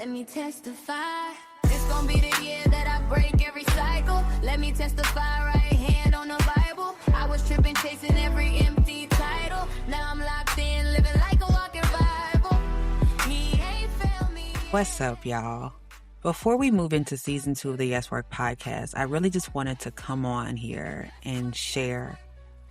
Let me testify. It's gonna be the year that I break every cycle. Let me testify, right hand on the Bible. I was tripping, chasing every empty title. Now I'm locked in, living like a walking Bible. He ain't failed me. What's up, y'all? Before we move into season 2 of the YesWork podcast, I really just wanted to come on here and share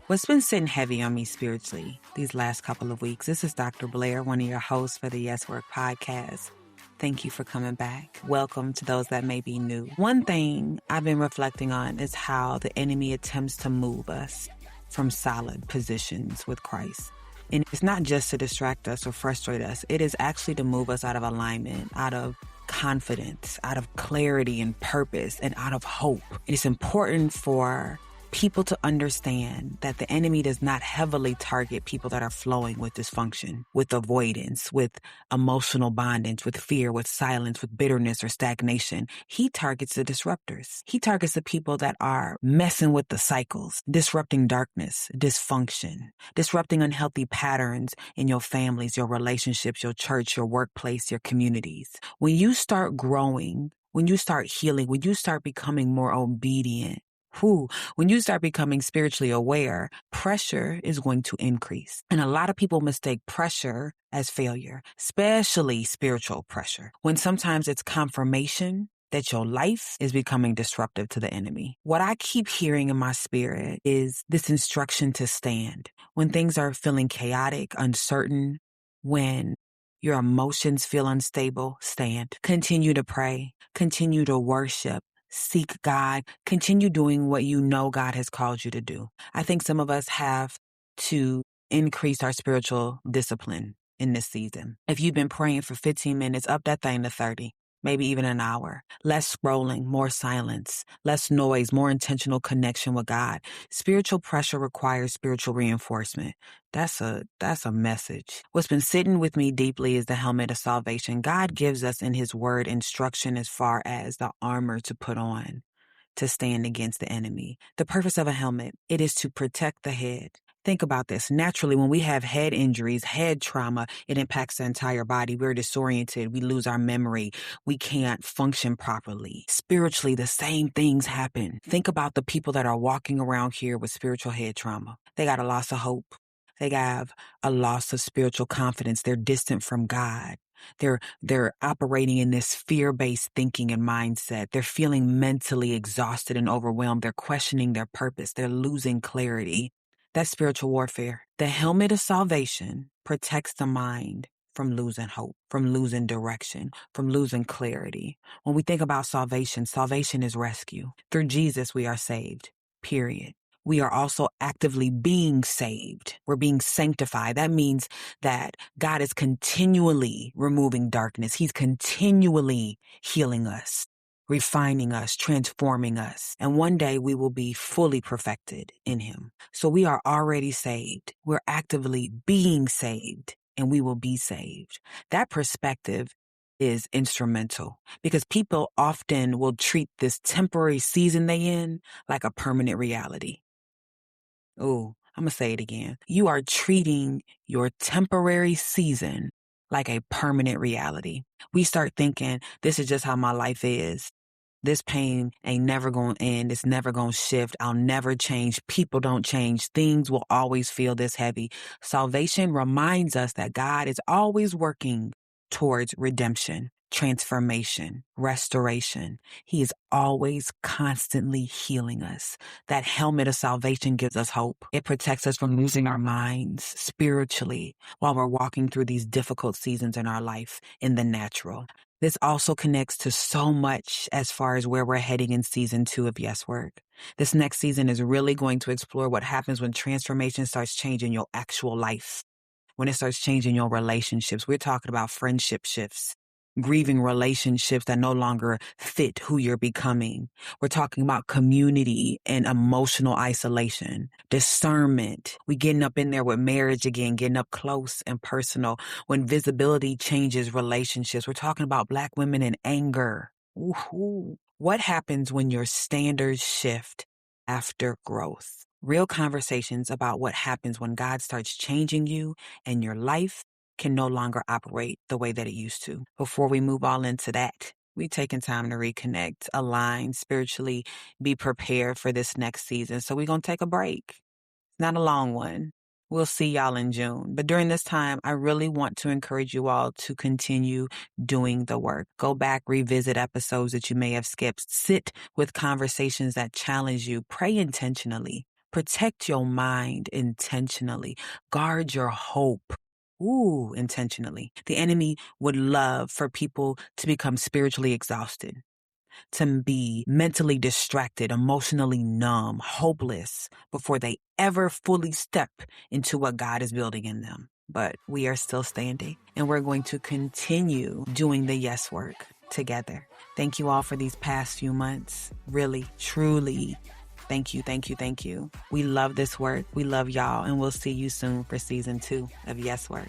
what's been sitting heavy on me spiritually these last couple of weeks. This is Dr. Blaire, one of your hosts for the YesWork podcast. Thank you for coming back. Welcome to those that may be new. One thing I've been reflecting on is how the enemy attempts to move us from solid positions with Christ. And it's not just to distract us or frustrate us. It is actually to move us out of alignment, out of confidence, out of clarity and purpose, and out of hope. It's important for people to understand that the enemy does not heavily target people that are flowing with dysfunction, with avoidance, with emotional bondage, with fear, with silence, with bitterness or stagnation. He targets the disruptors. He targets the people that are messing with the cycles, disrupting darkness, dysfunction, disrupting unhealthy patterns in your families, your relationships, your church, your workplace, your communities. When you start growing, when you start healing, when you start becoming more obedient, when you start becoming spiritually aware, pressure is going to increase. And a lot of people mistake pressure as failure, especially spiritual pressure, when sometimes it's confirmation that your life is becoming disruptive to the enemy. What I keep hearing in my spirit is this instruction to stand. When things are feeling chaotic, uncertain, when your emotions feel unstable, stand. Continue to pray. Continue to worship. Seek God, continue doing what you know God has called you to do. I think some of us have to increase our spiritual discipline in this season. If you've been praying for 15 minutes, up that thing to 30, maybe even an hour. Less scrolling, more silence, less noise, more intentional connection with God. Spiritual pressure requires spiritual reinforcement. That's a message. What's been sitting with me deeply is the helmet of salvation. God gives us in his word instruction as far as the armor to put on to stand against the enemy. The purpose of a helmet, it is to protect the head. Think about this. Naturally, when we have head injuries, head trauma, it impacts the entire body. We're disoriented. We lose our memory. We can't function properly. Spiritually, the same things happen. Think about the people that are walking around here with spiritual head trauma. They got a loss of hope. They have a loss of spiritual confidence. They're distant from God. They're operating in this fear-based thinking and mindset. They're feeling mentally exhausted and overwhelmed. They're questioning their purpose. They're losing clarity. That's spiritual warfare. The helmet of salvation protects the mind from losing hope, from losing direction, from losing clarity. When we think about salvation, salvation is rescue. Through Jesus, we are saved, period. We are also actively being saved. We're being sanctified. That means that God is continually removing darkness. He's continually healing us, refining us, transforming us. And one day we will be fully perfected in him. So we are already saved. We're actively being saved, and we will be saved. That perspective is instrumental because people often will treat this temporary season they in like a permanent reality. Oh, I'm going to say it again. You are treating your temporary season like a permanent reality. We start thinking, this is just how my life is. This pain ain't never going to end. It's never going to shift. I'll never change. People don't change. Things will always feel this heavy. Salvation reminds us that God is always working towards redemption, transformation, restoration. He is always constantly healing us. That helmet of salvation gives us hope. It protects us from losing our minds spiritually while we're walking through these difficult seasons in our life in the natural. This also connects to so much as far as where we're heading in season 2 of YesWork. This next season is really going to explore what happens when transformation starts changing your actual life, when it starts changing your relationships. We're talking about friendship shifts, grieving relationships that no longer fit who you're becoming. We're talking about community and emotional isolation, discernment. We getting up in there with marriage again, getting up close and personal. When visibility changes relationships, we're talking about Black women in anger. Ooh. What happens when your standards shift after growth? Real conversations about what happens when God starts changing you and your life can no longer operate the way that it used to. Before we move all into that, we taking time to reconnect, align spiritually, be prepared for this next season. So we're going to take a break. It's not a long one. We'll see y'all in June. But during this time, I really want to encourage you all to continue doing the work. Go back, revisit episodes that you may have skipped. Sit with conversations that challenge you. Pray intentionally. Protect your mind intentionally. Guard your hope. Intentionally. The enemy would love for people to become spiritually exhausted, to be mentally distracted, emotionally numb, hopeless before they ever fully step into what God is building in them. But we are still standing, and we're going to continue doing the yes work together. Thank you all for these past few months. Really, truly. Thank you, thank you, thank you. We love this work. We love y'all, and we'll see you soon for season 2 of Yes Work.